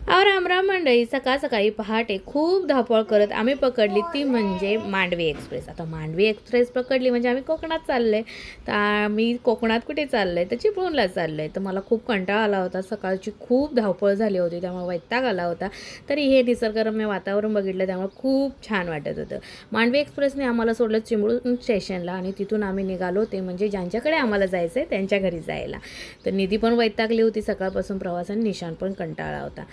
राम राम मंडळी, सकाळ सकाळी पहाटे खूप धावपळ करत आम्ही पकडली ती म्हणजे मांडवी एक्सप्रेस। आता मांडवी एक्सप्रेस पकडली म्हणजे आम्ही कोकणात चाललोय। तर आम्ही कोकणात कुठे चाललोय तर चिपळूणला चाललोय। तर मला खूप कंटाळा आला होता, सकाळची खूप धावपळ झाली होती, त्यामुळे वैताग आला होता। तरी हे निसर्गरम्य वातावरण बघितलं त्यामुळे खूप छान वाटत होतं। मांडवी एक्सप्रेसने आम्हाला सोडलं चिपळूण स्टेशनला आणि तिथून आम्ही निघालो ते म्हणजे ज्यांच्याकडे आम्हाला जायचं आहे त्यांच्या घरी जायला। तर निधी पण वैतागली होती सकाळपासून प्रवासाने, निशान पण कंटाळा होता।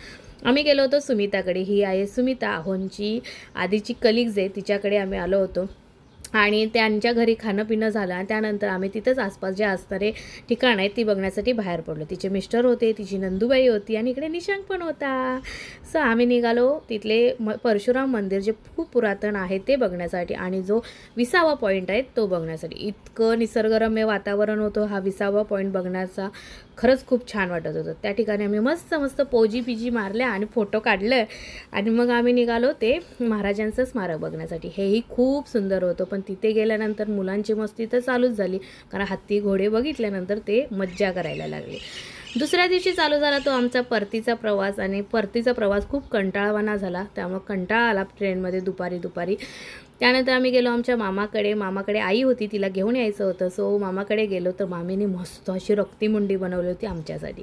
आम्ही गेलो होतो सुमिताकडे। ही आहे सुमिता, आहोंची आधीची कलिग्ज आहे, तिच्याकडे आम्ही आलो होतो आणि त्यांच्या घरी खाणं पिणं झालं आणि त्यानंतर आम्ही तिथंच आसपास जे असणारे ठिकाण आहेत ती बघण्यासाठी बाहेर पडलो। तिचे मिस्टर होते, तिची नंदूबाई होती आणि इकडे निशांक पण होता। सो आम्ही निघालो तिथले परशुराम मंदिर जे खूप पुरातन आहे ते बघण्यासाठी आणि जो 20वा पॉईंट आहे तो बघण्यासाठी। इतकं निसर्गरम्य वातावरण होतं, हा 20वा पॉईंट बघण्याचा खरंच खूप छान वाटत होतं। त्या ठिकाणी आम्ही मस्त मस्त पोजी पिजी मारल्या आणि फोटो काढले आणि मग आम्ही निघालो ते महाराजांचं स्मारक बघण्यासाठी। हेही खूप सुंदर होतं, पण तिथे गेल्यानंतर मुलांची मस्ती तर चालूच झाली, कारण हत्ती घोडे बघितल्यानंतर ते मज्जा करायला लागले। दुसऱ्या दिवशी चालू झाला तो आमचा परतीचा प्रवास आणि परतीचा प्रवास खूप कंटाळवाणा झाला, त्यामुळे कंटाळा आला ट्रेनमध्ये दुपारी। त्यानंतर आम्ही गेलो आमच्या मामाकडे आई होती, तिला घेऊन यायचं होतं। सो मामाकडे गेलो तर मामीने मस्त अशी रक्तीमुंडी बनवली होती आमच्यासाठी।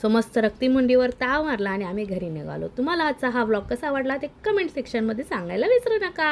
सो मस्त रक्तीमुंडीवर ताव मारला आणि आम्ही घरी निघालो। तुम्हाला आजचा हा व्लॉग कसा वाटला ते कमेंट सेक्शनमध्ये सांगायला विसरू नका।